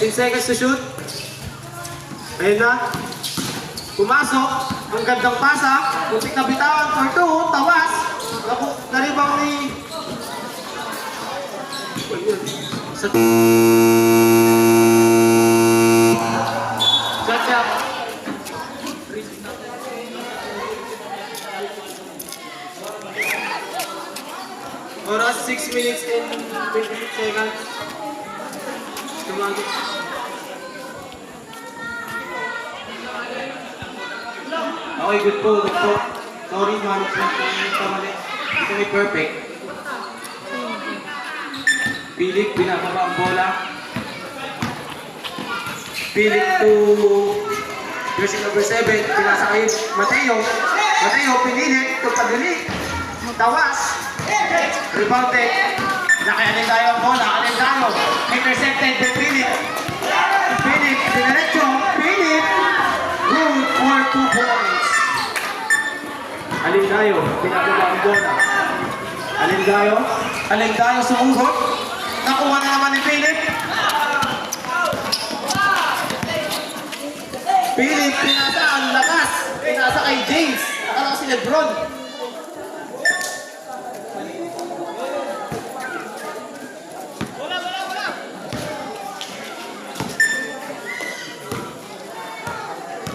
10 seconds to shoot. Ayun na. Pumasok. Ang gandang pasa. Muntik na bitawan for 2. Tawas. Naribang ni... Sa... Shot shot. Oras 6 minutes and 26 seconds. Tumagos. Okay, good po, good po. Sorry, management ng kamali. Ito may perfect. Pilik, binababa ang bola. Pilik to jersey number 7, pinasa kay Mateo. Mateo, pinilit, ito paduli. Tawas. Rebounded. Nakayanin tayo ang bola, alin tayo. Intercepted by Pilik. Pilik, dinaretso. Pilik. Good for 2 points. Alin tayo, pinababa ang bola. Alin tayo. Alin tayo sumuhot. Nakuha na naman ni Pilik. Pilik, pinasa ang lakas. Pinasa kay James. Nakala si Lebron.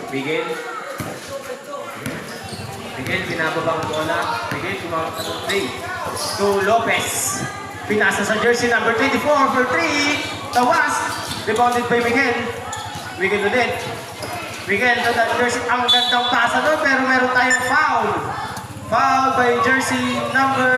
Miguel. Miguel, pinababa ang bola. Miguel, kumawag na ng play. To Lopez. Pinasa sa jersey number 24 for 3. Tawas. Rebounded by Miguel. Miguel ulit. Miguel, jersey, ang gandang pasa doon pero meron tayong foul. Foul by jersey number